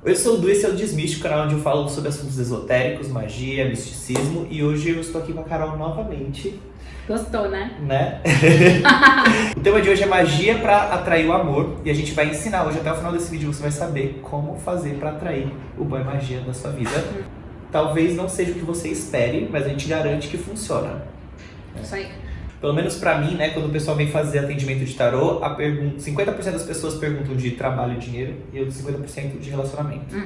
Eu sou o Du, esse é o Desmístico, canal onde eu falo sobre assuntos esotéricos, magia, misticismo. E hoje eu estou aqui com a Carol novamente. Gostou, né? O tema de hoje é magia para atrair o amor. E a gente vai ensinar hoje, até o final desse vídeo você vai saber como fazer para atrair o boy magia da sua vida. Talvez não seja o que você espere, mas a gente garante que funciona. Isso aí. Pelo menos pra mim, né, quando o pessoal vem fazer atendimento de tarô, 50% das pessoas perguntam de trabalho e dinheiro e outros 50% de relacionamento.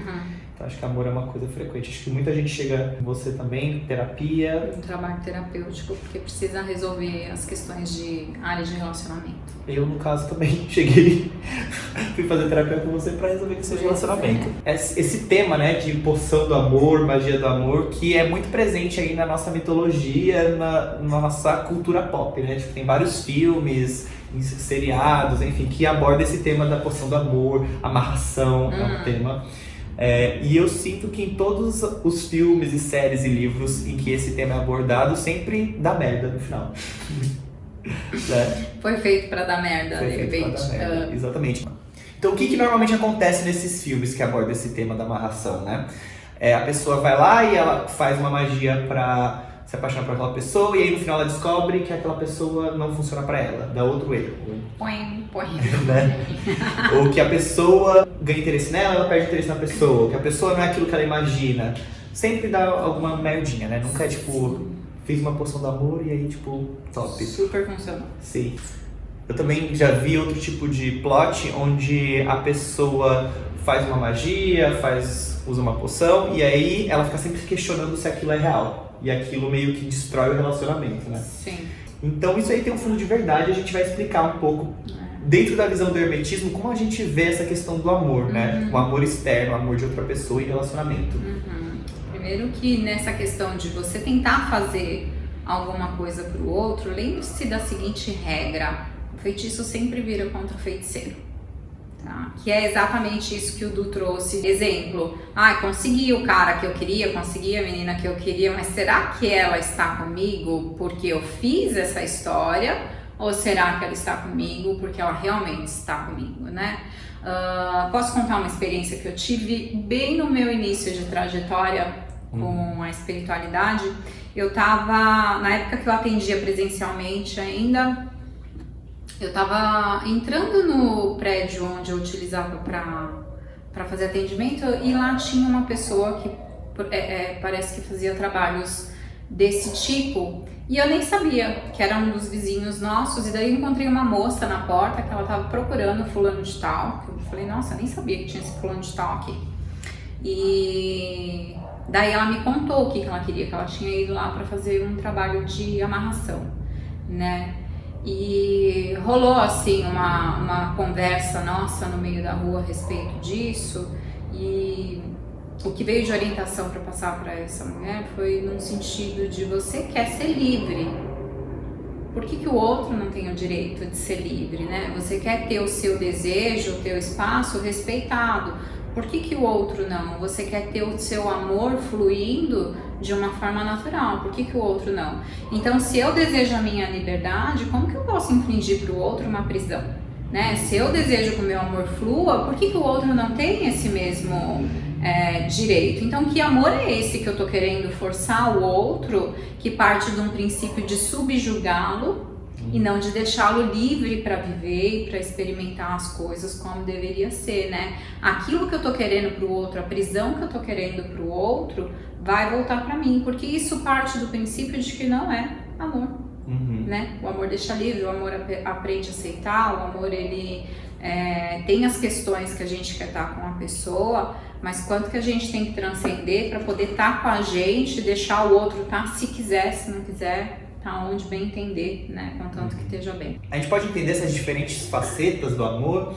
Então acho que amor é uma coisa frequente. Acho que muita gente chega em você também, terapia. Um trabalho terapêutico, porque precisa resolver as questões de área de relacionamento. Eu, no caso, também cheguei, fui fazer terapia com você pra resolver questões de relacionamento. Esse tema, né, de poção do amor, magia do amor, que é muito presente aí na nossa mitologia, na nossa cultura pop, né? Tipo, tem vários filmes, seriados, enfim, que abordam esse tema da poção do amor, amarração, é um tema. E eu sinto que em todos os filmes e séries e livros em que esse tema é abordado, sempre dá merda no final. Né? Foi feito pra dar merda, de repente. Exatamente. Então o que normalmente acontece nesses filmes que abordam esse tema da amarração, né? A pessoa vai lá e ela faz uma magia pra se apaixonar por aquela pessoa e aí no final ela descobre que aquela pessoa não funciona pra ela, dá outro erro. Né? Ou que a pessoa ganha interesse nela, ela perde interesse na pessoa, ou que a pessoa não é aquilo que ela imagina. Sempre dá alguma merdinha, né? Nunca é tipo, fiz uma poção do amor e aí tipo, top. Super funcionou. Sim. Eu também já vi outro tipo de plot onde a pessoa faz uma magia, usa uma poção e aí ela fica sempre questionando se aquilo é real. E aquilo meio que destrói o relacionamento, né? Sim. Então isso aí tem um fundo de verdade, a gente vai explicar um pouco, dentro da visão do hermetismo, como a gente vê essa questão do amor, né? O amor externo, o amor de outra pessoa e relacionamento. Primeiro que nessa questão de você tentar fazer alguma coisa pro outro, lembre-se da seguinte regra: o feitiço sempre vira contra o feiticeiro. Tá? Que é exatamente isso que o Du trouxe. Exemplo, consegui o cara que eu queria, consegui a menina que eu queria, mas será que ela está comigo porque eu fiz essa história? Ou será que ela está comigo porque ela realmente está comigo, né? Posso contar uma experiência que eu tive bem no meu início de trajetória com a espiritualidade. Eu tava, na época que eu atendia presencialmente ainda, eu tava entrando no prédio onde eu utilizava para fazer atendimento e lá tinha uma pessoa que parece que fazia trabalhos desse tipo e eu nem sabia que era um dos vizinhos nossos. E daí eu encontrei uma moça na porta que ela tava procurando fulano de tal. Eu falei, nossa, eu nem sabia que tinha esse fulano de tal aqui. E daí ela me contou o que ela queria, que ela tinha ido lá para fazer um trabalho de amarração, né? E rolou assim uma conversa nossa no meio da rua a respeito disso, e o que veio de orientação para passar para essa mulher foi num sentido de você quer ser livre. Por que o outro não tem o direito de ser livre, né? Você quer ter o seu desejo, o teu espaço respeitado. Por que o outro não? Você quer ter o seu amor fluindo de uma forma natural. Por que o outro não? Então, se eu desejo a minha liberdade, como que eu posso infligir para o outro uma prisão? Né? Se eu desejo que o meu amor flua, por que o outro não tem esse mesmo direito? Então, que amor é esse que eu tô querendo forçar o outro, que parte de um princípio de subjugá-lo e não de deixá-lo livre para viver e para experimentar as coisas como deveria ser, né? Aquilo que eu tô querendo pro outro, a prisão que eu tô querendo pro outro, vai voltar para mim, porque isso parte do princípio de que não é amor, né? O amor deixa livre, o amor aprende a aceitar, o amor ele tem as questões que a gente quer estar com a pessoa, mas quanto que a gente tem que transcender para poder estar com a gente, deixar o outro estar, se quiser, se não quiser, tá onde bem entender, né? Contanto que esteja bem. A gente pode entender essas diferentes facetas do amor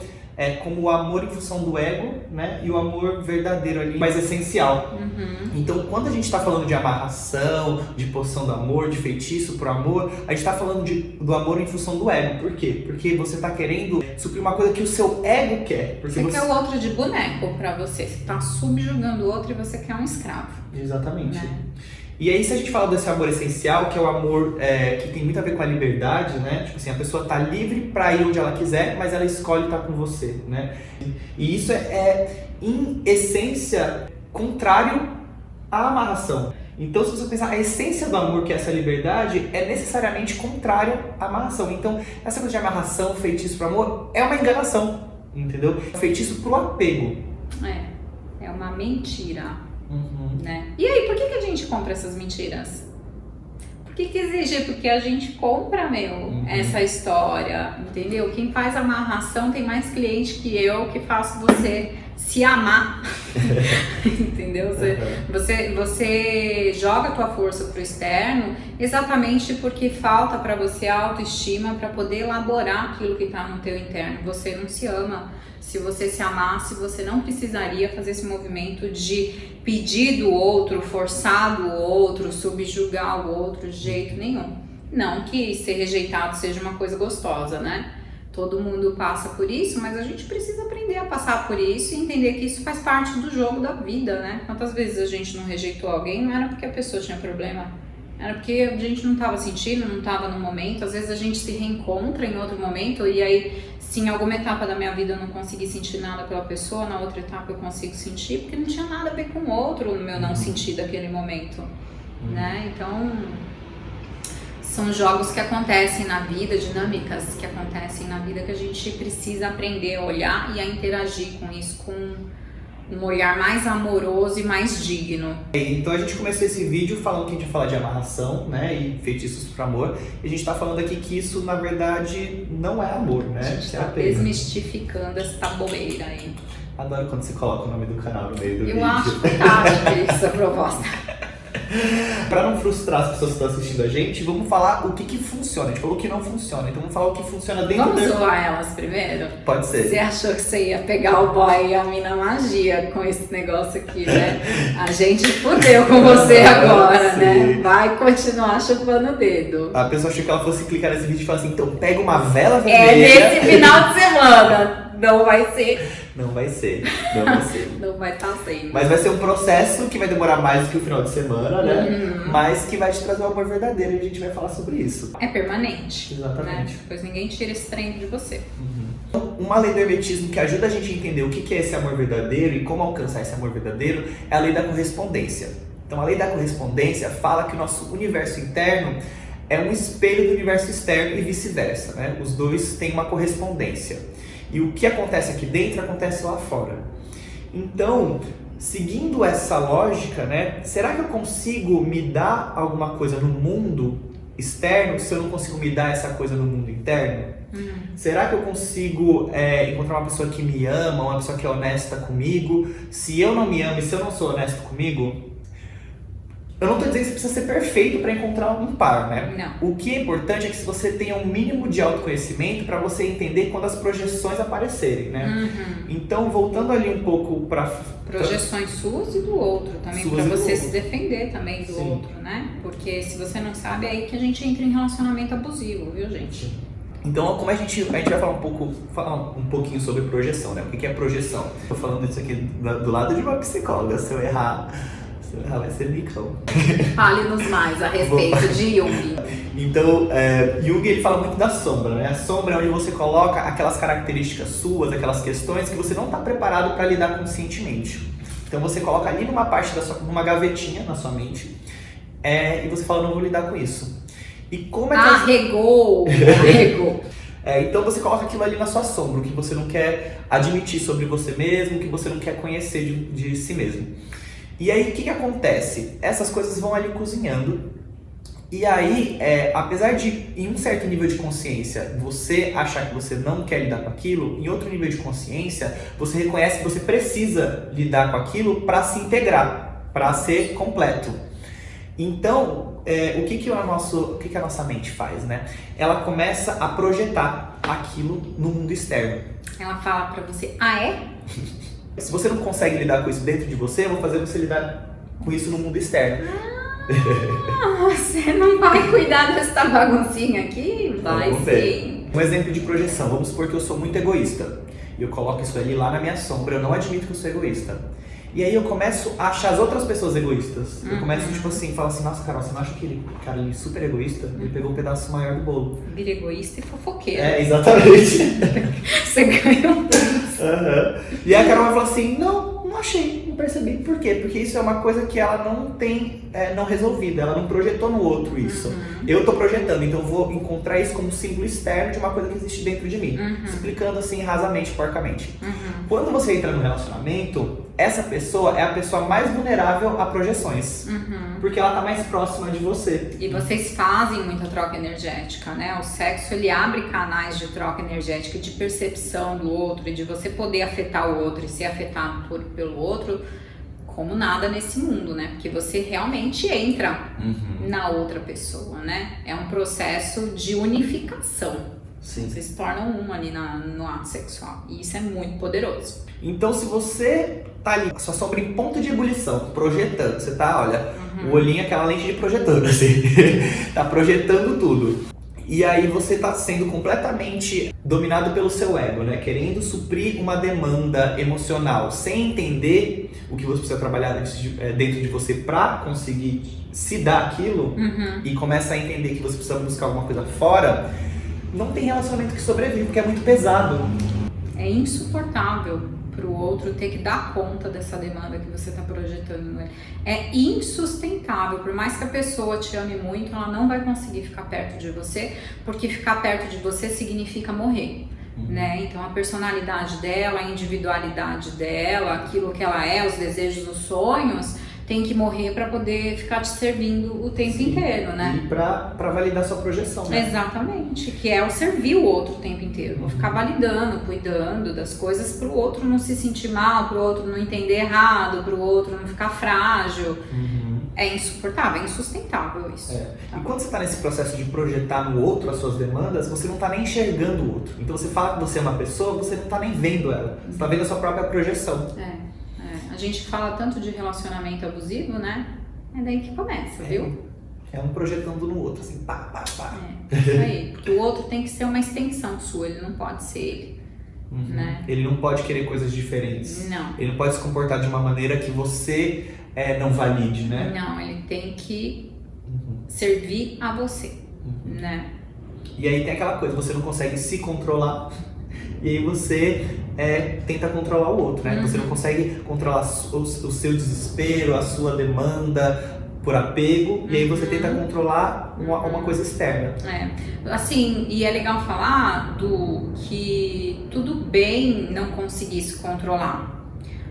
como o amor em função do ego, né? E o amor verdadeiro ali, mais essencial. Então, quando a gente está falando de amarração, de poção do amor, de feitiço pro amor, a gente está falando do amor em função do ego. Por quê? Porque você está querendo suprir uma coisa que o seu ego quer. Porque você quer o outro de boneco para você. Você está subjugando o outro e você quer um escravo. Exatamente. Né? E aí, se a gente fala desse amor essencial, que é o amor que tem muito a ver com a liberdade, né? Tipo assim, a pessoa tá livre pra ir onde ela quiser, mas ela escolhe estar com você, né? E isso em essência, contrário à amarração. Então, se você pensar, a essência do amor, que é essa liberdade, é necessariamente contrária à amarração. Então, essa coisa de amarração, feitiço pro amor, é uma enganação, entendeu? Feitiço pro apego. É uma mentira. Uhum. Né? E aí, por que a gente compra essas mentiras? Por que exige? Porque a gente compra, essa história, entendeu? Quem faz amarração tem mais cliente que eu que faço você se amar, entendeu? Você joga a tua força pro externo exatamente porque falta para você a autoestima para poder elaborar aquilo que tá no teu interno. Você não se ama. Se você se amasse, você não precisaria fazer esse movimento de pedir do outro, forçar do outro, subjugar o outro de jeito nenhum. Não que ser rejeitado seja uma coisa gostosa, né? Todo mundo passa por isso, mas a gente precisa aprender a passar por isso e entender que isso faz parte do jogo da vida, né? Quantas vezes a gente não rejeitou alguém, não era porque a pessoa tinha problema, era porque a gente não estava sentindo, não estava no momento. Às vezes a gente se reencontra em outro momento e aí, se em alguma etapa da minha vida eu não consegui sentir nada pela pessoa, na outra etapa eu consigo sentir, porque não tinha nada a ver com o outro no meu não sentir daquele momento, né? Então, são jogos que acontecem na vida, dinâmicas que acontecem na vida que a gente precisa aprender a olhar e a interagir com isso, com um olhar mais amoroso e mais digno. Então a gente começou esse vídeo falando que a gente ia falar de amarração, né, e feitiços pro amor. E a gente tá falando aqui que isso, na verdade, não é amor, né? A gente tá desmistificando essa bobeira aí. Adoro quando você coloca o nome do canal no meio do vídeo. Eu acho fantástico essa proposta. Pra não frustrar as pessoas que estão assistindo a gente, vamos falar o que funciona. A gente falou que não funciona, então vamos falar o que funciona dentro Vamos zoar elas primeiro? Pode ser. Você achou que você ia pegar o boy e a mina magia com esse negócio aqui, né? A gente fudeu com você agora, né? Vai continuar chupando o dedo. A pessoa achou que ela fosse clicar nesse vídeo e falar assim, então pega uma vela vermelha. É nesse final de semana. Não vai ser. Não vai ser, não vai ser. Não vai estar sendo. Mas vai ser um processo que vai demorar mais do que o final de semana, né? Mas que vai te trazer o amor verdadeiro e a gente vai falar sobre isso. É permanente. Exatamente. Né? Pois ninguém tira esse trem de você. Uma lei do hermetismo que ajuda a gente a entender o que é esse amor verdadeiro e como alcançar esse amor verdadeiro é a lei da correspondência. Então a lei da correspondência fala que o nosso universo interno é um espelho do universo externo e vice-versa, né? Os dois têm uma correspondência. E o que acontece aqui dentro acontece lá fora. Então, seguindo essa lógica, né? Será que eu consigo me dar alguma coisa no mundo externo se eu não consigo me dar essa coisa no mundo interno? Será que eu consigo encontrar uma pessoa que me ama, uma pessoa que é honesta comigo? Se eu não me amo e se eu não sou honesto comigo, eu não tô dizendo que você precisa ser perfeito para encontrar um par, né? Não. O que é importante é que você tenha um mínimo de autoconhecimento para você entender quando as projeções aparecerem, né? Então, voltando ali um pouco para projeções suas e do outro também, para você se defender também do outro, né? Porque se você não sabe, é aí que a gente entra em relacionamento abusivo, viu, gente? Então, como a gente vai falar um pouquinho sobre projeção, né? O que é projeção? Tô falando isso aqui do lado de uma psicóloga, se eu errar vai ser micão. Fale-nos mais a respeito de Jung. Então, Jung ele fala muito da sombra, né? A sombra é onde você coloca aquelas características suas, aquelas questões que você não está preparado para lidar conscientemente. Então você coloca ali numa parte numa gavetinha na sua mente e você fala, não vou lidar com isso. E como é que arregou! Então você coloca aquilo ali na sua sombra, o que você não quer admitir sobre você mesmo, o que você não quer conhecer de si mesmo. E aí, o que acontece? Essas coisas vão ali cozinhando. E aí, apesar de, em um certo nível de consciência, você achar que você não quer lidar com aquilo, em outro nível de consciência, você reconhece que você precisa lidar com aquilo para se integrar, para ser completo. Então, o que a nossa mente faz, né? Ela começa a projetar aquilo no mundo externo. Ela fala pra você, é? Se você não consegue lidar com isso dentro de você, eu vou fazer você lidar com isso no mundo externo. Você não vai cuidar dessa baguncinha aqui? Vai sim. Um exemplo de projeção. Vamos supor que eu sou muito egoísta. E eu coloco isso ali lá na minha sombra. Eu não admito que eu sou egoísta. E aí eu começo a achar as outras pessoas egoístas. Eu começo, tipo assim, falar assim, nossa, Carol, você não acha que ele, cara, ele é super egoísta? Ele pegou um pedaço maior do bolo. Vira egoísta e fofoqueiro. Exatamente. Você ganhou. E aí a Carol vai falar assim, não achei, não percebi. Por quê? Porque isso é uma coisa que ela não tem, não resolvida, ela não projetou no outro isso. Eu tô projetando, então eu vou encontrar isso como símbolo externo de uma coisa que existe dentro de mim. Explicando assim, rasamente, porcamente. Quando você entra no relacionamento, essa pessoa é a pessoa mais vulnerável a projeções. Porque ela tá mais próxima de você. E vocês fazem muita troca energética, né? O sexo, ele abre canais de troca energética, de percepção do outro, e de você poder afetar o outro e ser afetado pelo outro como nada nesse mundo, né? Porque você realmente entra na outra pessoa, né? É um processo de unificação. Sim. Vocês se tornam um ali no ato sexual. E isso é muito poderoso. Então, se você tá ali, sua sombra em ponto de ebulição, projetando, você tá, olha, o olhinho, aquela lente de projetando, assim, tá projetando tudo. E aí você tá sendo completamente dominado pelo seu ego, né? Querendo suprir uma demanda emocional, sem entender o que você precisa trabalhar dentro de você pra conseguir se dar aquilo, e começa a entender que você precisa buscar alguma coisa fora, não tem relacionamento que sobrevive, porque é muito pesado. É insuportável para o outro ter que dar conta dessa demanda que você está projetando, né? É insustentável, por mais que a pessoa te ame muito, ela não vai conseguir ficar perto de você, porque ficar perto de você significa morrer, né? Então a personalidade dela, a individualidade dela, aquilo que ela é, os desejos, os sonhos, tem que morrer para poder ficar te servindo o tempo inteiro, né? E pra validar sua projeção, né? Exatamente, que é o servir o outro o tempo inteiro, não ficar validando, cuidando das coisas pro outro não se sentir mal, pro outro não entender errado, pro outro não ficar frágil. É insuportável, é insustentável isso. E quando você tá nesse processo de projetar no outro as suas demandas, você não tá nem enxergando o outro. Então você fala que você é uma pessoa, você não tá nem vendo ela, você tá vendo a sua própria projeção. A gente fala tanto de relacionamento abusivo, né? É daí que começa, viu? É um projetando no outro, assim, pá. Isso aí. Porque o outro tem que ser uma extensão sua, ele não pode ser ele. Né? Ele não pode querer coisas diferentes. Não. Ele não pode se comportar de uma maneira que você não valide, né? Não, ele tem que servir a você, né? E aí tem aquela coisa, você não consegue se controlar e aí você tenta controlar o outro, né? Você não consegue controlar o seu desespero, a sua demanda por apego, e aí você tenta controlar uma coisa externa. Assim, e é legal falar que tudo bem não conseguir se controlar.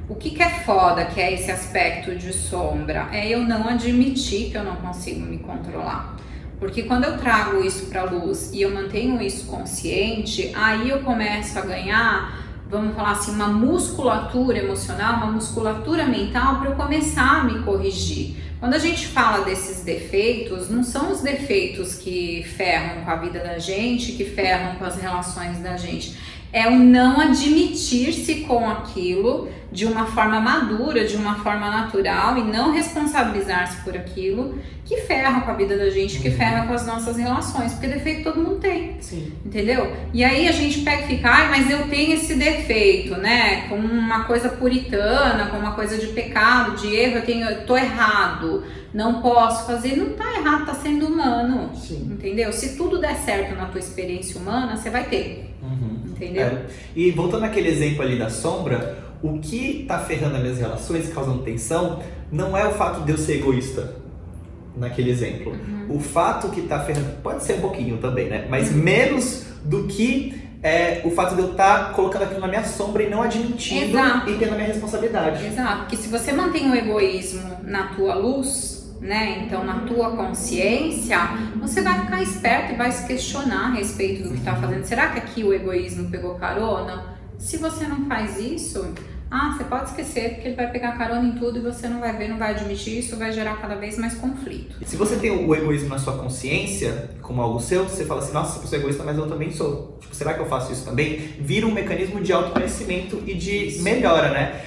O que é foda, que é esse aspecto de sombra, é eu não admitir que eu não consigo me controlar. Porque quando eu trago isso pra luz e eu mantenho isso consciente, aí eu começo a ganhar, vamos falar assim, uma musculatura emocional, uma musculatura mental para eu começar a me corrigir. Quando a gente fala desses defeitos, não são os defeitos que ferram com a vida da gente, que ferram com as relações da gente. É o não admitir-se com aquilo de uma forma madura, de uma forma natural e não responsabilizar-se por aquilo que ferra com a vida da gente, que ferra com as nossas relações, porque defeito todo mundo tem. Sim. Entendeu? E aí a gente pega e fica, mas eu tenho esse defeito, né? Com uma coisa puritana, com uma coisa de pecado, de erro, eu tô errado, não posso fazer. Não tá errado, tá sendo humano. Sim. Entendeu? Se tudo der certo na tua experiência humana, você vai ter. Entendeu? E voltando àquele exemplo ali da sombra, o que tá ferrando as minhas relações, causando tensão, não é o fato de eu ser egoísta, naquele exemplo. O fato que tá ferrando, pode ser um pouquinho também, né? Mas menos do que o fato de eu estar colocando aquilo na minha sombra e não admitindo. Exato. E tendo a minha responsabilidade. Exato, porque se você mantém o egoísmo na tua luz, né? Então, na tua consciência, você vai ficar esperto e vai se questionar a respeito do que está fazendo. Será que aqui o egoísmo pegou carona? Se você não faz isso, você pode esquecer, porque ele vai pegar carona em tudo e você não vai ver, não vai admitir, isso vai gerar cada vez mais conflito. Se você tem o egoísmo na sua consciência, como algo seu, você fala assim, nossa, eu sou egoísta, mas eu também sou. Tipo, será que eu faço isso também? Vira um mecanismo de autoconhecimento e de melhora, né?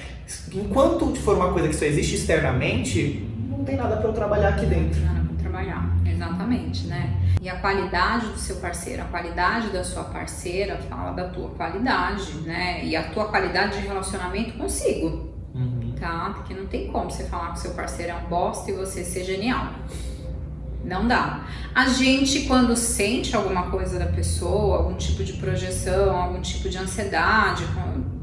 Enquanto for uma coisa que só existe externamente, não tem nada para eu trabalhar aqui dentro. Não tem nada para trabalhar, exatamente, né? E a qualidade do seu parceiro, a qualidade da sua parceira fala da tua qualidade, né? E a tua qualidade de relacionamento consigo. tá? Porque não tem como você falar que seu parceiro é um bosta e você ser genial. Não dá. A gente, quando sente alguma coisa da pessoa, algum tipo de projeção, algum tipo de ansiedade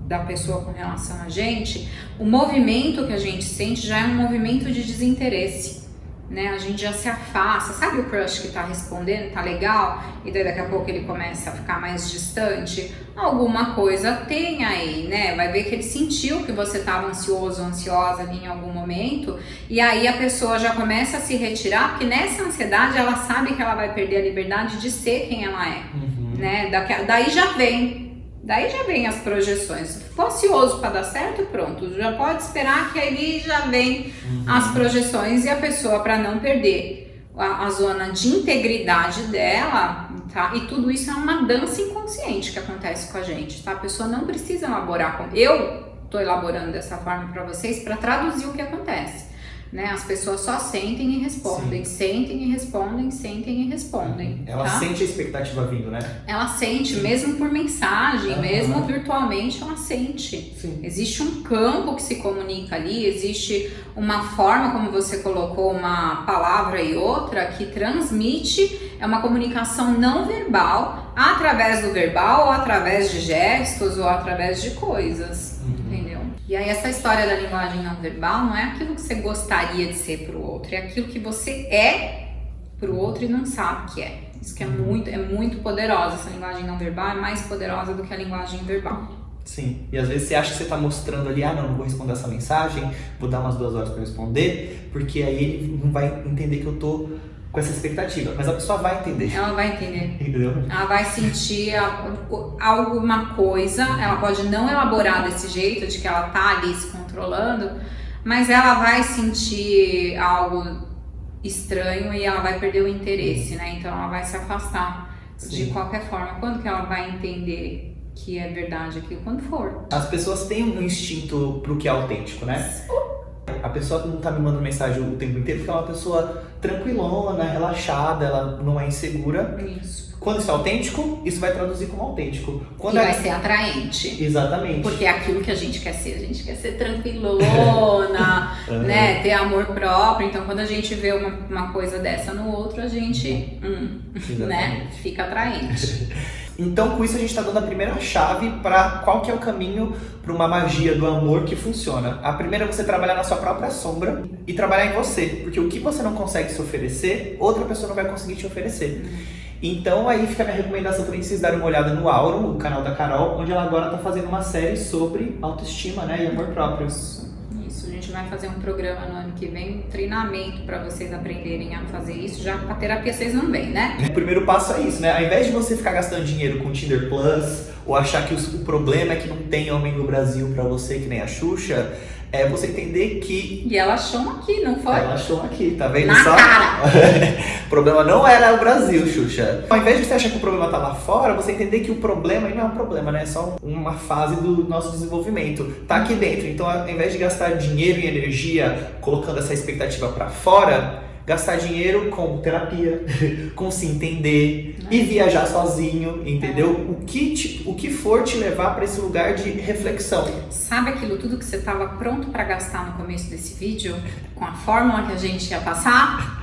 da pessoa com relação a gente, o movimento que a gente sente já é um movimento de desinteresse, né? A gente já se afasta. Sabe o crush que tá respondendo, tá legal, e daí daqui a pouco ele começa a ficar mais distante? Alguma coisa tem aí, né? Vai ver que ele sentiu que você tava ansioso, ansiosa ali em algum momento, e aí a pessoa já começa a se retirar, porque nessa ansiedade ela sabe que ela vai perder a liberdade de ser quem ela é, né? Daí já vem as projeções. Ficou ansioso para dar certo, pronto. Já pode esperar que aí já vem as projeções, e a pessoa, para não perder a zona de integridade dela, tá? E tudo isso é uma dança inconsciente que acontece com a gente, tá? A pessoa não precisa elaborar. Eu tô elaborando dessa forma para vocês para traduzir o que acontece, né? As pessoas só sentem e respondem, sentem e respondem, sentem e respondem. Ela tá? sente a expectativa vindo, né? Ela sente, mesmo por mensagem, mesmo virtualmente, ela sente. Sim. Existe um campo que se comunica ali, existe uma forma, como você colocou, uma palavra e outra, que transmite, é uma comunicação não verbal, através do verbal, ou através de gestos, ou através de coisas, entendeu? E aí essa história da linguagem não verbal não é aquilo que você gostaria de ser pro outro, é aquilo que você é pro outro e não sabe que é. Isso que é muito poderosa. Essa linguagem não verbal é mais poderosa do que a linguagem verbal. Sim, e às vezes você acha que você tá mostrando ali, não vou responder essa mensagem, vou dar umas 2 horas para responder, porque aí ele não vai entender que eu tô com essa expectativa, mas a pessoa vai entender. Ela vai entender. Entendeu? Ela vai sentir alguma coisa, ela pode não elaborar desse jeito, de que ela tá ali se controlando, mas ela vai sentir algo estranho e ela vai perder o interesse, né? Então ela vai se afastar de qualquer forma. Quando que ela vai entender que é verdade aquilo? Quando for. As pessoas têm um instinto pro que é autêntico, né? A pessoa não tá me mandando mensagem o tempo inteiro porque ela é uma pessoa tranquilona, relaxada, ela não é insegura. Isso. Quando isso é autêntico, isso vai traduzir como autêntico. Quando vai ser atraente. Exatamente. Porque é aquilo que a gente quer ser. A gente quer ser tranquilona, né? Ter amor próprio. Então, quando a gente vê uma coisa dessa no outro, a gente né? Fica atraente. Então, com isso, a gente está dando a primeira chave para qual que é o caminho para uma magia do amor que funciona. A primeira é você trabalhar na sua própria sombra e trabalhar em você. Porque o que você não consegue se oferecer, outra pessoa não vai conseguir te oferecer. Então, aí fica a minha recomendação também de vocês darem uma olhada no Auron, o canal da Carol, onde ela agora está fazendo uma série sobre autoestima, né, e amor próprio. Isso, a gente vai fazer um programa no ano que vem, um treinamento para vocês aprenderem a fazer isso, já para terapia vocês não vêm, né? O primeiro passo é isso, né? Ao invés de você ficar gastando dinheiro com Tinder Plus, ou achar que o problema é que não tem homem no Brasil para você, que nem a Xuxa, é você entender que... E ela achou aqui, não foi? Ela achou aqui, tá vendo Na só? cara! O problema não era o Brasil, Xuxa. Ao invés de você achar que o problema tá lá fora, você entender que o problema aí não é um problema, né? É só uma fase do nosso desenvolvimento. Tá aqui dentro. Então, ao invés de gastar dinheiro e energia colocando essa expectativa pra fora, gastar dinheiro com terapia, com se entender e viajar sozinho, entendeu? O que for te levar para esse lugar de reflexão. Sabe aquilo tudo que você estava pronto para gastar no começo desse vídeo? Com a fórmula que a gente ia passar?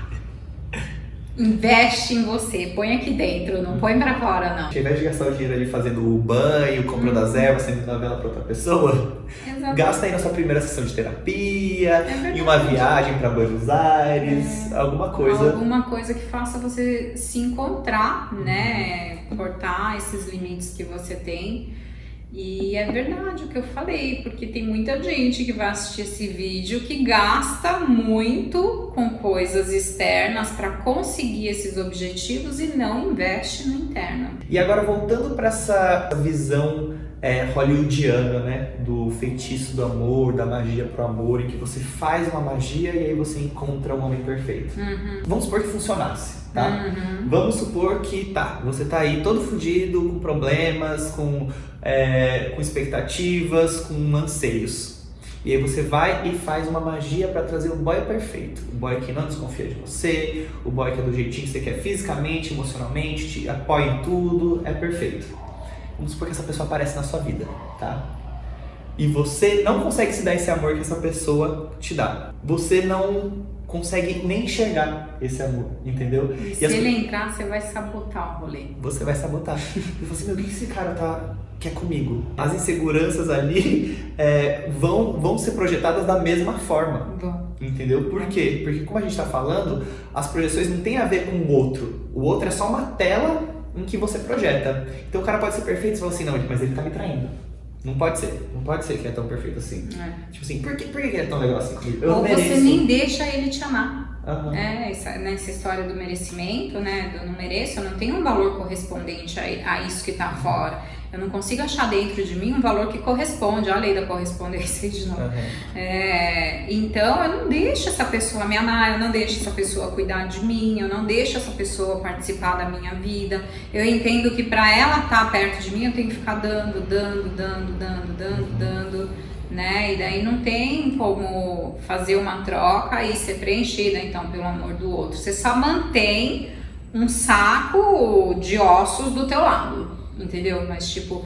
Investe em você, põe aqui dentro, não põe pra fora não. Ao invés de gastar o dinheiro ali fazendo o banho, comprando as ervas, sendo novela pra outra pessoa, gasta aí na sua primeira sessão de terapia, em uma viagem pra Buenos Aires, alguma coisa. Alguma coisa que faça você se encontrar, né? Cortar esses limites que você tem. E é verdade o que eu falei, porque tem muita gente que vai assistir esse vídeo que gasta muito com coisas externas para conseguir esses objetivos e não investe no interno. E agora voltando para essa visão hollywoodiana, né, do feitiço do amor, da magia pro amor, em que você faz uma magia e aí você encontra um homem perfeito. Vamos supor que funcionasse, tá? Vamos supor que você tá aí todo fudido, com problemas, com expectativas, com anseios. E aí você vai e faz uma magia para trazer o boy perfeito. O boy que não desconfia de você, o boy que é do jeitinho que você quer fisicamente, emocionalmente, te apoia em tudo, é perfeito. Vamos supor que essa pessoa aparece na sua vida, tá? e você não consegue se dar esse amor que essa pessoa te dá. Você não consegue nem enxergar esse amor, entendeu? E se ele entrar, você vai sabotar o rolê. Você vai sabotar. E você, meu, o que esse cara quer comigo? As inseguranças ali vão ser projetadas da mesma forma. Bom. Entendeu? Por quê? Porque como a gente tá falando, as projeções não tem a ver com o outro. O outro é só uma tela em que você projeta. Então o cara pode ser perfeito e você fala assim, não, mas ele tá me traindo. Não pode ser que é tão perfeito assim. Tipo assim, por que ele é tão legal assim comigo? Ou você nem deixa ele te amar. Uhum. Nessa história do merecimento, né? Do não mereço, eu não tenho um valor correspondente a isso que tá fora. Eu não consigo achar dentro de mim um valor que corresponde. Olha a lei da correspondência de novo. Uhum. Então eu não deixo essa pessoa me amar, eu não deixo essa pessoa cuidar de mim, eu não deixo essa pessoa participar da minha vida. Eu entendo que para ela estar perto de mim eu tenho que ficar dando, né? E daí não tem como fazer uma troca e ser preenchida então pelo amor do outro. Você só mantém um saco de ossos do teu lado. Entendeu? Mas tipo,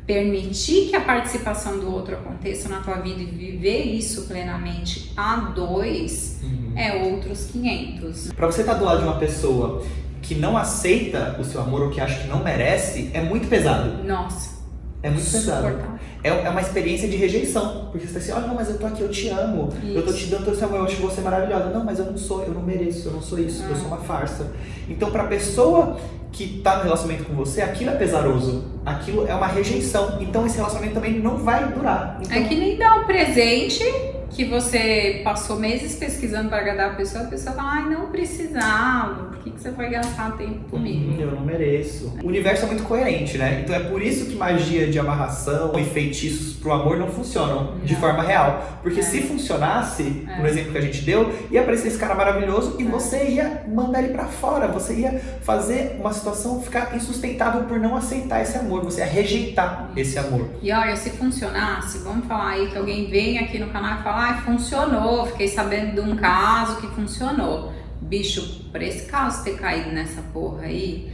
permitir que a participação do outro aconteça na tua vida e viver isso plenamente a dois é outros 500. Pra você estar do lado de uma pessoa que não aceita o seu amor ou que acha que não merece, é muito pesado. Nossa. É muito pesado. É uma experiência de rejeição. Porque você tá assim, olha, não, mas eu tô aqui, eu te amo. Isso. Eu tô te dando todo esse amor, eu acho você maravilhosa. Não, mas eu não mereço, eu não sou isso, eu sou uma farsa. Então pra pessoa que tá no relacionamento com você, aquilo é pesaroso. Aquilo é uma rejeição. Então esse relacionamento também não vai durar. Então... É que nem dar um presente que você passou meses pesquisando para agradar a pessoa fala, ai, não precisava, por que você vai gastar tempo comigo? Eu não mereço. O universo é muito coerente, né? Então é por isso que magia de amarração e feitiços pro amor não funcionam de forma real. Porque se funcionasse, no exemplo que a gente deu, ia aparecer esse cara maravilhoso e você ia mandar ele pra fora, você ia fazer uma situação ficar insustentável por não aceitar esse amor, você ia rejeitar esse amor. E olha, se funcionasse, vamos falar aí que alguém vem aqui no canal e fala, ai, funcionou, fiquei sabendo de um caso que funcionou. Bicho, por esse caso ter caído nessa porra aí,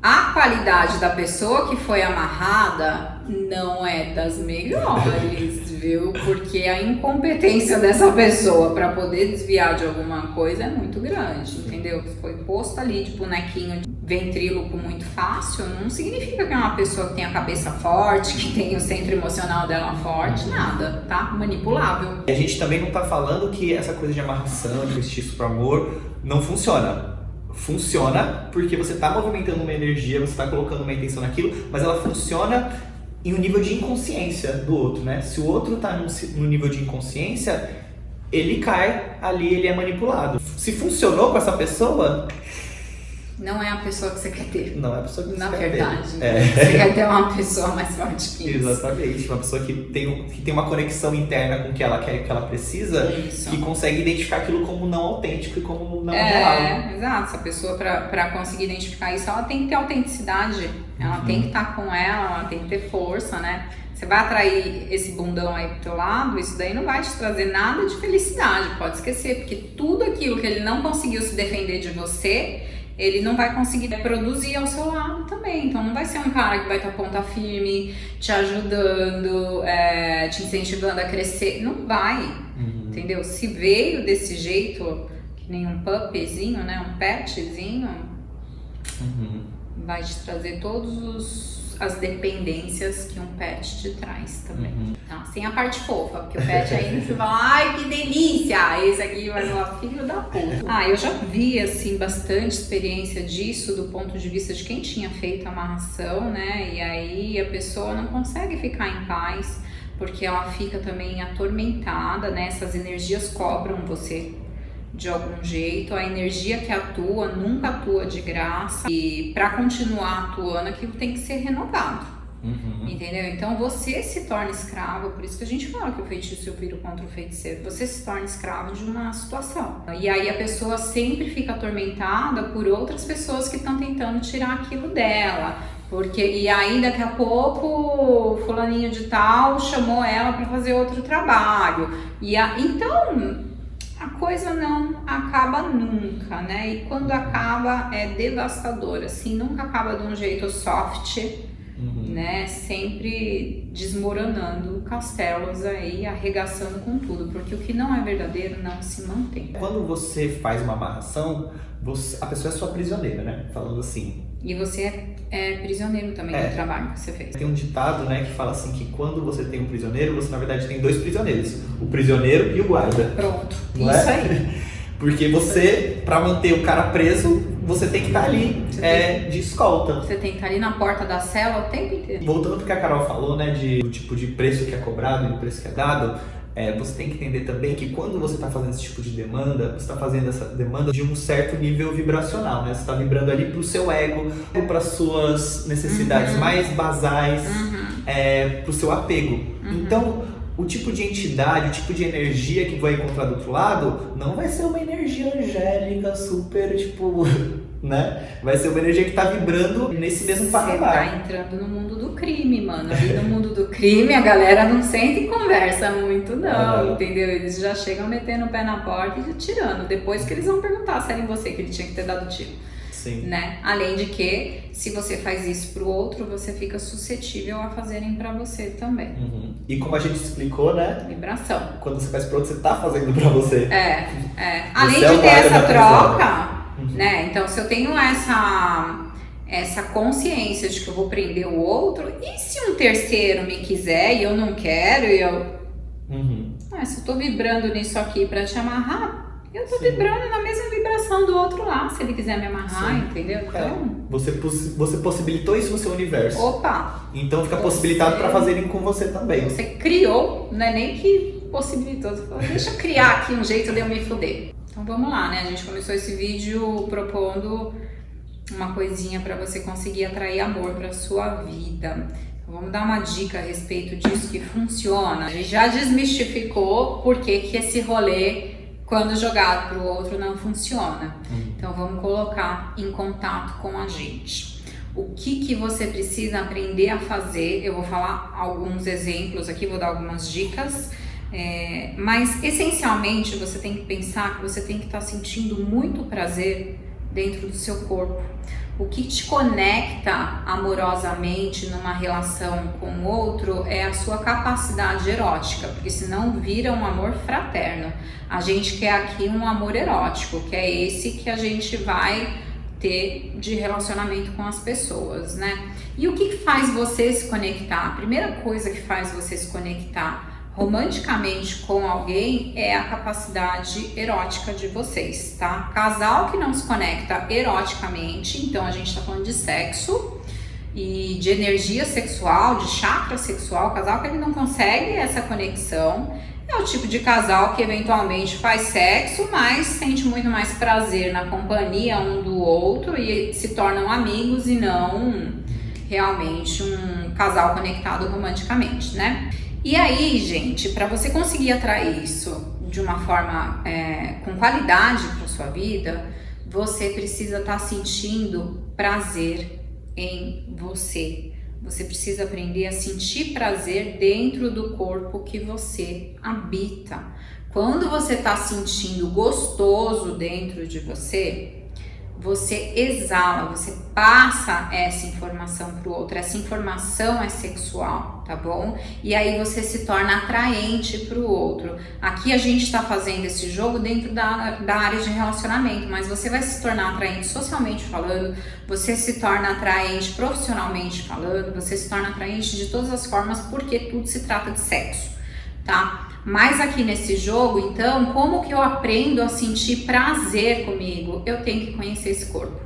a qualidade da pessoa que foi amarrada não é das melhores, viu? Porque a incompetência dessa pessoa para poder desviar de alguma coisa é muito grande, entendeu? Foi posto ali de bonequinho de ventríloco muito fácil, não significa que é uma pessoa que tem a cabeça forte, que tem o centro emocional dela forte, nada, tá? Manipulável. A gente também não tá falando que essa coisa de amarração, de feitiço pro amor, não funciona. Funciona porque você está movimentando uma energia, você está colocando uma intenção naquilo, mas ela funciona em um nível de inconsciência do outro, né? Se o outro está num nível de inconsciência, ele cai ali, ele é manipulado. Se funcionou com essa pessoa... Não é a pessoa que você quer ter. Não é a pessoa que você quer ter. Na verdade. Você quer ter uma pessoa mais forte que isso. Exatamente. Uma pessoa que tem uma conexão interna com o que ela quer, que ela precisa, que consegue identificar aquilo como não autêntico e como não real. Exato. Essa pessoa, pra conseguir identificar isso, ela tem que ter autenticidade. Ela tem que estar com ela tem que ter força, né? Você vai atrair esse bundão aí pro teu lado, isso daí não vai te trazer nada de felicidade, pode esquecer. Porque tudo aquilo que ele não conseguiu se defender de você... ele não vai conseguir produzir ao seu lado também. Então não vai ser um cara que vai estar ponta firme, te ajudando, te incentivando a crescer. Não vai, entendeu? Se veio desse jeito, que nem um puppyzinho, né? Um petzinho, vai te trazer as dependências que um pet te traz também. Tá? Sem a parte fofa, porque o pet ainda você fala, ai que delícia, esse aqui vai falar, filho da puta. Eu já vi assim bastante experiência disso do ponto de vista de quem tinha feito a amarração, né? E aí a pessoa não consegue ficar em paz, porque ela fica também atormentada, né? Essas energias cobram você de algum jeito, a energia que atua nunca atua de graça e para continuar atuando aquilo tem que ser renovado, entendeu? Então você se torna escravo, por isso que a gente fala que o feitiço vira contra o feiticeiro, você se torna escravo de uma situação e aí a pessoa sempre fica atormentada por outras pessoas que estão tentando tirar aquilo dela. E aí daqui a pouco o fulaninho de tal chamou ela para fazer outro trabalho então a coisa não acaba nunca, né? E quando acaba é devastador, assim, nunca acaba de um jeito soft, né? Sempre desmoronando castelos aí, arregaçando com tudo, porque o que não é verdadeiro não se mantém. Quando você faz uma amarração, a pessoa é sua prisioneira, né? Falando assim. E você é prisioneiro também do trabalho que você fez. Tem um ditado, né, que fala assim que quando você tem um prisioneiro, você na verdade tem dois prisioneiros. O prisioneiro e o guarda. Pronto, não isso é? aí. Porque você, pra manter o cara preso, você tem que estar ali de escolta. Você tem que estar ali na porta da cela o tempo inteiro. Voltando pro que a Carol falou, né, do tipo de preço que é cobrado e do preço que é dado, você tem que entender também que quando você está fazendo esse tipo de demanda, você está fazendo essa demanda de um certo nível vibracional, né? Você está vibrando ali pro seu ego, para suas necessidades mais basais, pro seu apego. Então, o tipo de entidade, o tipo de energia que vai encontrar do outro lado não vai ser uma energia angélica, super, tipo, né? Vai ser uma energia que tá vibrando nesse mesmo patamar. Você tá entrando no mundo do crime, mano. Ali no mundo do crime a galera não senta e conversa muito, não, entendeu? Eles já chegam metendo o pé na porta e tirando. Depois que eles vão perguntar se era em você que ele tinha que ter dado tiro. Sim. Né? Além de que, se você faz isso pro outro, você fica suscetível a fazerem pra você também. E como a gente explicou, né? Vibração. Quando você faz pro outro, você tá fazendo pra você. Além de ter essa troca, né? Então, se eu tenho essa consciência de que eu vou prender o outro, e se um terceiro me quiser e eu não quero, se eu tô vibrando nisso aqui pra te amarrar, eu tô vibrando na mesma vibração do outro lá, se ele quiser me amarrar, entendeu? Então, você possibilitou isso no seu universo. Opa! Então fica possibilitado para fazerem com você também. Você criou, não é nem que possibilitou. Você falou, deixa eu criar aqui um jeito de eu me fuder. Então vamos lá, né? A gente começou esse vídeo propondo uma coisinha para você conseguir atrair amor para sua vida. Então, vamos dar uma dica a respeito disso que funciona. A gente já desmistificou por que esse rolê, quando jogado para o outro, não funciona. Então vamos colocar em contato com a gente. O que você precisa aprender a fazer? Eu vou falar alguns exemplos aqui, vou dar algumas dicas. Mas essencialmente você tem que pensar que você tem que estar sentindo muito prazer dentro do seu corpo. O que te conecta amorosamente numa relação com o outro é a sua capacidade erótica, porque senão vira um amor fraterno. A gente quer aqui um amor erótico, que é esse que a gente vai ter de relacionamento com as pessoas, né? E o que faz você se conectar? A primeira coisa que faz você se conectar romanticamente com alguém é a capacidade erótica de vocês, tá? Casal que não se conecta eroticamente, então a gente tá falando de sexo e de energia sexual, de chakra sexual, casal que ele não consegue essa conexão, é o tipo de casal que eventualmente faz sexo, mas sente muito mais prazer na companhia um do outro e se tornam amigos e não realmente um casal conectado romanticamente, né? E aí, gente, para você conseguir atrair isso de uma forma com qualidade para sua vida, você precisa estar sentindo prazer em você. Você precisa aprender a sentir prazer dentro do corpo que você habita. Quando você está sentindo gostoso dentro de você, você exala, você passa essa informação para o outro. Essa informação é sexual, tá bom? E aí você se torna atraente para o outro. Aqui a gente está fazendo esse jogo dentro da área de relacionamento, mas você vai se tornar atraente socialmente falando, você se torna atraente profissionalmente falando, você se torna atraente de todas as formas, porque tudo se trata de sexo, tá? Mas aqui nesse jogo, então, como que eu aprendo a sentir prazer comigo? Eu tenho que conhecer esse corpo,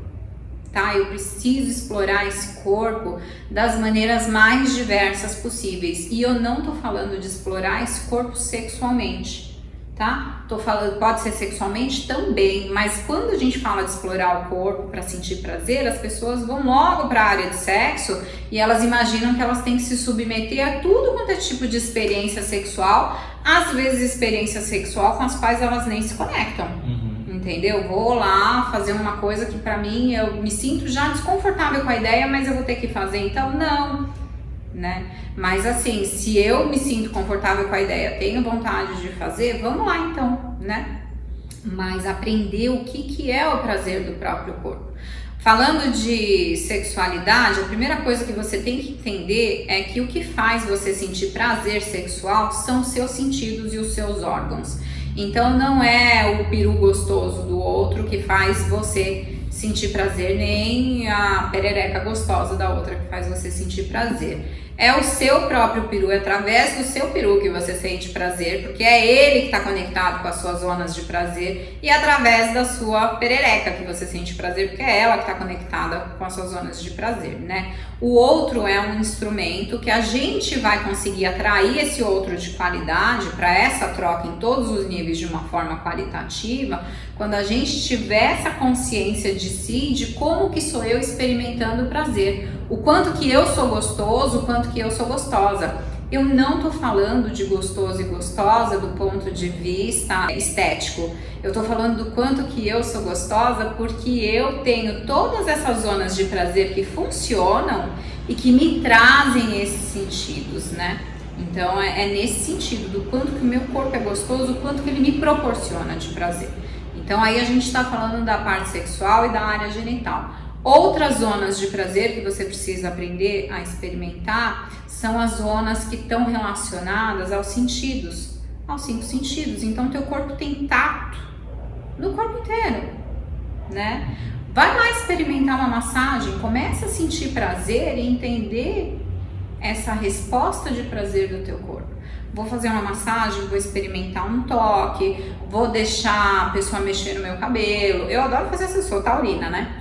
tá? Eu preciso explorar esse corpo das maneiras mais diversas possíveis. E eu não tô falando de explorar esse corpo sexualmente, tá? Tô falando, pode ser sexualmente também, mas quando a gente fala de explorar o corpo para sentir prazer, as pessoas vão logo para a área de sexo e elas imaginam que elas têm que se submeter a tudo quanto é tipo de experiência sexual, às vezes experiência sexual com as quais elas nem se conectam. Entendeu? Vou lá fazer uma coisa que pra mim eu me sinto já desconfortável com a ideia, mas eu vou ter que fazer, então não, né? Mas assim, se eu me sinto confortável com a ideia, tenho vontade de fazer, vamos lá então, né? Mas aprender o que é o prazer do próprio corpo. Falando de sexualidade, a primeira coisa que você tem que entender é que o que faz você sentir prazer sexual são os seus sentidos e os seus órgãos. Então não é o peru gostoso do outro que faz você sentir prazer, nem a perereca gostosa da outra que faz você sentir prazer. É o seu próprio peru, é através do seu peru que você sente prazer, porque é ele que está conectado com as suas zonas de prazer, e através da sua perereca que você sente prazer, porque é ela que está conectada com as suas zonas de prazer, né? O outro é um instrumento que a gente vai conseguir atrair esse outro de qualidade para essa troca em todos os níveis de uma forma qualitativa, quando a gente tiver essa consciência de si, de como que sou eu experimentando o prazer, o quanto que eu sou gostoso, o quanto que eu sou gostosa. Eu não tô falando de gostoso e gostosa do ponto de vista estético. Eu tô falando do quanto que eu sou gostosa porque eu tenho todas essas zonas de prazer que funcionam e que me trazem esses sentidos, né? Então é nesse sentido, do quanto que o meu corpo é gostoso, o quanto que ele me proporciona de prazer. Então aí a gente tá falando da parte sexual e da área genital. Outras zonas de prazer que você precisa aprender a experimentar são as zonas que estão relacionadas aos sentidos, aos 5 sentidos. Então, teu corpo tem tato no corpo inteiro, né? Vai lá experimentar uma massagem, começa a sentir prazer e entender essa resposta de prazer do teu corpo. Vou fazer uma massagem, vou experimentar um toque, vou deixar a pessoa mexer no meu cabelo. Eu adoro fazer isso, eu sou taurina, né?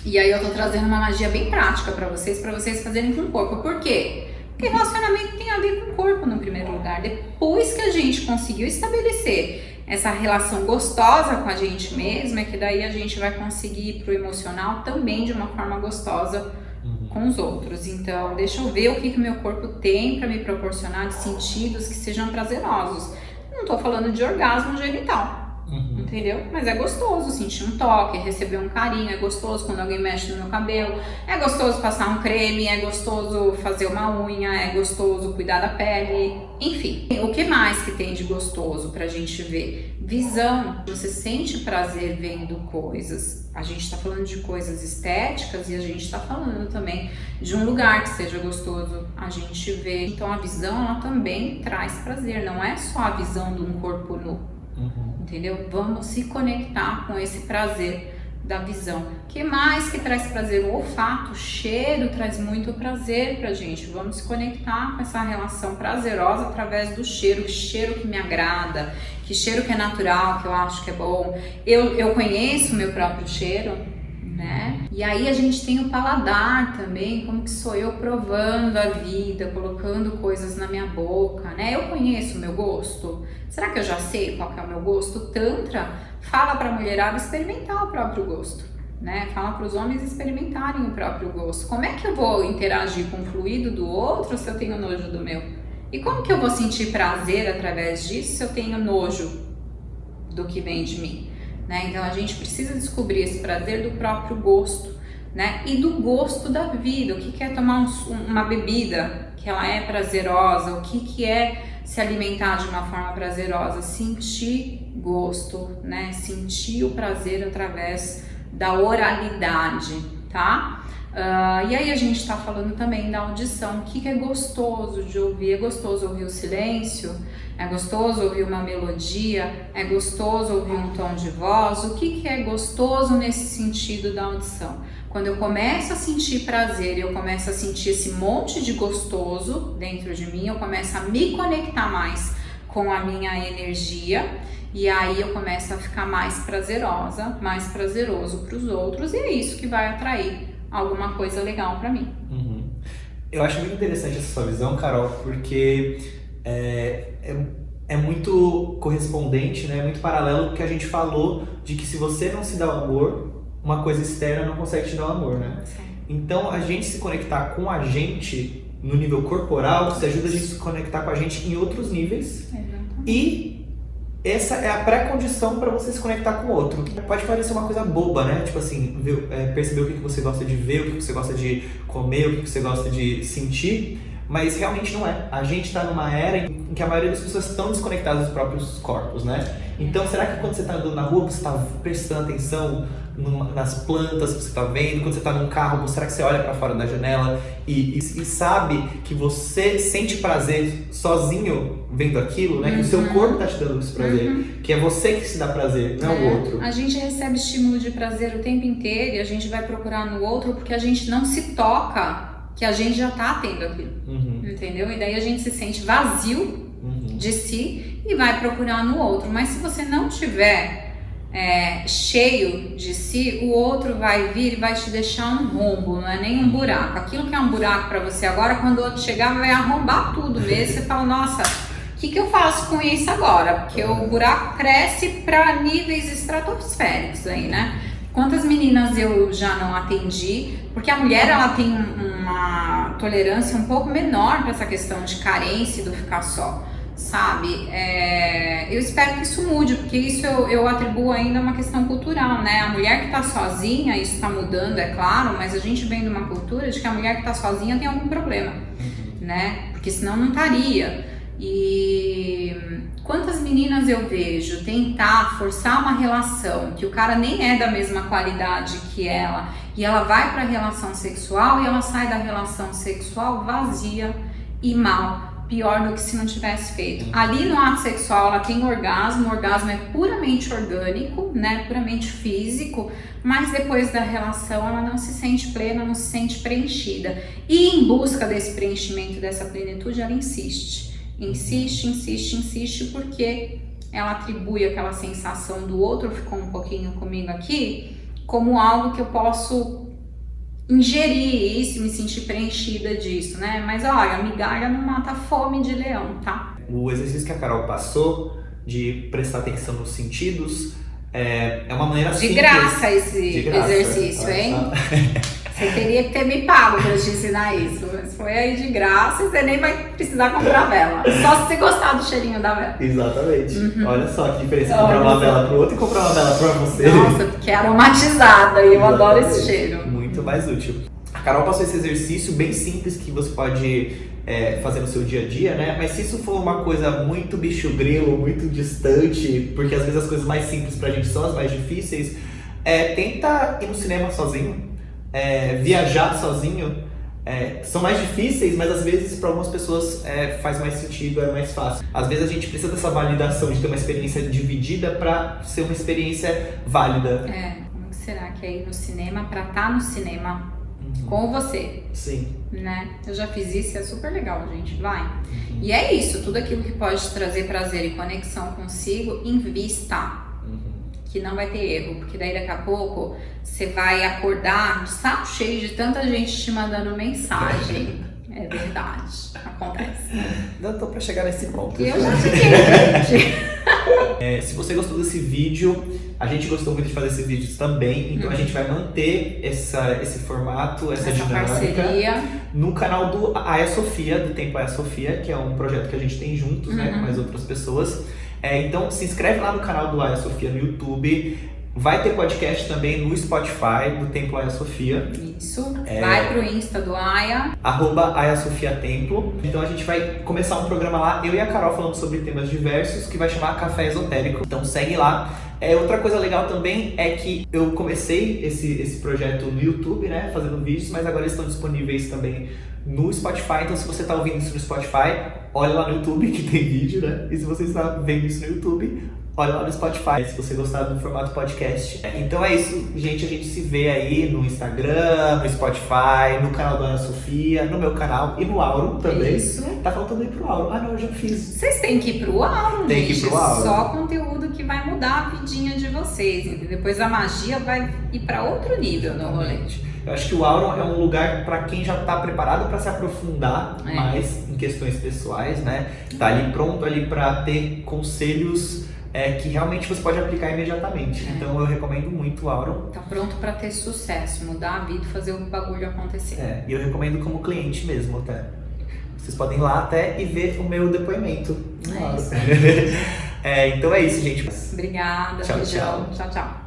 E aí eu tô trazendo uma magia bem prática pra vocês fazerem com o corpo. Por quê? Porque relacionamento tem a ver com o corpo no primeiro lugar. Depois que a gente conseguiu estabelecer essa relação gostosa com a gente mesmo, é que daí a gente vai conseguir ir pro emocional também de uma forma gostosa com os outros. Então, deixa eu ver o que o meu corpo tem pra me proporcionar de sentidos que sejam prazerosos. Não tô falando de orgasmo genital. Entendeu? Mas é gostoso sentir um toque, receber um carinho, é gostoso quando alguém mexe no meu cabelo, é gostoso passar um creme, é gostoso fazer uma unha, é gostoso cuidar da pele, enfim. O que mais que tem de gostoso pra gente ver? Visão. Você sente prazer vendo coisas. A gente tá falando de coisas estéticas e a gente tá falando também de um lugar que seja gostoso a gente ver. Então a visão, ela também traz prazer, não é só a visão de um corpo nu. Entendeu? Vamos se conectar com esse prazer da visão. O que mais que traz prazer? O olfato, o cheiro traz muito prazer pra gente. Vamos se conectar com essa relação prazerosa através do cheiro. Que cheiro que me agrada, que cheiro que é natural, que eu acho que é bom. Eu conheço o meu próprio cheiro, né? E aí a gente tem o paladar também, como que sou eu provando a vida, colocando coisas na minha boca, né? Eu conheço o meu gosto? Será que eu já sei qual que é o meu gosto? O Tantra fala pra mulherada experimentar o próprio gosto, né? Fala para os homens experimentarem o próprio gosto. Como é que eu vou interagir com o fluido do outro se eu tenho nojo do meu? E como que eu vou sentir prazer através disso se eu tenho nojo do que vem de mim? Né? Então a gente precisa descobrir esse prazer do próprio gosto, né? E do gosto da vida. O que é tomar uma bebida que ela é prazerosa? O que é se alimentar de uma forma prazerosa? Sentir gosto, né? Sentir o prazer através da oralidade, tá? E aí a gente tá falando também da audição. O que é gostoso de ouvir? É gostoso ouvir o silêncio? É gostoso ouvir uma melodia? É gostoso ouvir um tom de voz? O que é gostoso nesse sentido da audição? Quando eu começo a sentir prazer, eu começo a sentir esse monte de gostoso dentro de mim, eu começo a me conectar mais com a minha energia e aí eu começo a ficar mais prazerosa, mais prazeroso para os outros e é isso que vai atrair alguma coisa legal para mim. Eu acho muito interessante essa sua visão, Carol, porque é muito correspondente, né? Muito paralelo com o que a gente falou de que se você não se dá o amor, uma coisa externa não consegue te dar o amor, né? Sim. Então a gente se conectar com a gente no nível corporal, se ajuda a gente a se conectar com a gente em outros níveis. Exatamente. E essa é a pré-condição para você se conectar com o outro. Pode parecer uma coisa boba, né? Tipo assim, perceber o que você gosta de ver, o que você gosta de comer, o que você gosta de sentir. Mas realmente não é. A gente tá numa era em que a maioria das pessoas estão desconectadas dos próprios corpos, né? Então, será que quando você tá andando na rua, você tá prestando atenção nas plantas que você tá vendo? Quando você tá num carro, será que você olha pra fora da janela e sabe que você sente prazer sozinho vendo aquilo, né? Que o seu corpo tá te dando esse prazer. Que é você que se dá prazer, não o outro. A gente recebe estímulo de prazer o tempo inteiro e a gente vai procurar no outro porque a gente não se toca que a gente já tá tendo aquilo, entendeu? E daí a gente se sente vazio de si e vai procurar no outro. Mas se você não tiver cheio de si, o outro vai vir e vai te deixar um rombo, não é nem um buraco. Aquilo que é um buraco pra você agora, quando o outro chegar, vai arrombar tudo mesmo. Você fala, nossa, o que eu faço com isso agora? Porque o buraco cresce pra níveis estratosféricos aí, né? Quantas meninas eu já não atendi, porque a mulher ela tem uma tolerância um pouco menor para essa questão de carência e do ficar só, sabe? Eu espero que isso mude, porque isso eu atribuo ainda a uma questão cultural, né? A mulher que tá sozinha, isso tá mudando, é claro, mas a gente vem de uma cultura de que a mulher que tá sozinha tem algum problema, né? Porque senão não estaria. E quantas meninas eu vejo tentar forçar uma relação que o cara nem é da mesma qualidade que ela e ela vai pra relação sexual e ela sai da relação sexual vazia e mal, pior do que se não tivesse feito. Ali no ato sexual ela tem orgasmo, o orgasmo é puramente orgânico, né, puramente físico, mas depois da relação ela não se sente plena, não se sente preenchida. E em busca desse preenchimento, dessa plenitude, ela insiste, porque ela atribui aquela sensação do outro ficou um pouquinho comigo aqui como algo que eu posso ingerir isso, me sentir preenchida disso, né? Mas olha, migalha não mata a fome de leão, tá? O exercício que a Carol passou de prestar atenção nos sentidos é uma maneira simples. De graça esse exercício, hein? Você teria que ter me pago pra te ensinar isso. Mas foi aí de graça e você nem vai precisar comprar vela. Só se você gostar do cheirinho da vela. Exatamente. Olha só que diferença comprar uma vela pro outro e comprar uma vela pra você. Nossa, porque é aromatizada e eu adoro esse cheiro. Muito mais útil. A Carol passou esse exercício bem simples que você pode fazer no seu dia a dia, né? Mas se isso for uma coisa muito bicho grilo, muito distante, porque às vezes as coisas mais simples pra gente são as mais difíceis, tenta ir no cinema sozinho. Viajar sozinho são mais difíceis, mas às vezes para algumas pessoas faz mais sentido, é mais fácil. Às vezes a gente precisa dessa validação de ter uma experiência dividida para ser uma experiência válida. Como que será que é ir no cinema para estar no cinema com você? Sim. Né? Eu já fiz isso e é super legal, gente. Vai. E é isso, tudo aquilo que pode te trazer prazer e conexão consigo, invista. Que não vai ter erro, porque daí daqui a pouco você vai acordar de saco cheio de tanta gente te mandando mensagem. É verdade, acontece. Não tô pra chegar nesse ponto. Eu já cheguei, gente. Se você gostou desse vídeo, a gente gostou muito de fazer esses vídeos também, então a gente vai manter esse formato, essa dinâmica parceria no canal do Aya Sofia, do Tempo Aya Sofia, que é um projeto que a gente tem juntos, né, com mais outras pessoas. Então se inscreve lá no canal do Aya Sofia no YouTube. Vai ter podcast também no Spotify do Templo Aya Sofia. Isso. Vai pro Insta do Aya. @AyaSofiaTemplo. Então a gente vai começar um programa lá, eu e a Carol falando sobre temas diversos, que vai chamar Café Esotérico. Então segue lá. Outra coisa legal também é que eu comecei esse projeto no YouTube, né, fazendo vídeos, mas agora eles estão disponíveis também no Spotify. Então se você está ouvindo isso no Spotify, olha lá no YouTube que tem vídeo, né? E se você está vendo isso no YouTube, olha lá no Spotify, se você gostar do formato podcast. Então é isso, gente. A gente se vê aí no Instagram, no Spotify, no canal da Ana Sofia, no meu canal e no Auro também. Isso. Tá faltando ir pro Auro. Ah, não, eu já fiz. Vocês têm que ir pro Auro, Tem que ir pro Auro. Só conteúdo que vai mudar a vidinha de vocês, entendeu? Depois a magia vai ir pra outro nível no rolê. Eu acho que o Auro é um lugar para quem já tá preparado para se aprofundar mais em questões pessoais, né? Tá ali pronto ali para ter conselhos que realmente você pode aplicar imediatamente. Então eu recomendo muito o Auro. Tá pronto para ter sucesso, mudar a vida e fazer o bagulho acontecer. E eu recomendo como cliente mesmo até. Vocês podem ir lá até e ver o meu depoimento no Auro. Então é isso, gente. Obrigada, tchau, beijão. tchau. Tchau, tchau.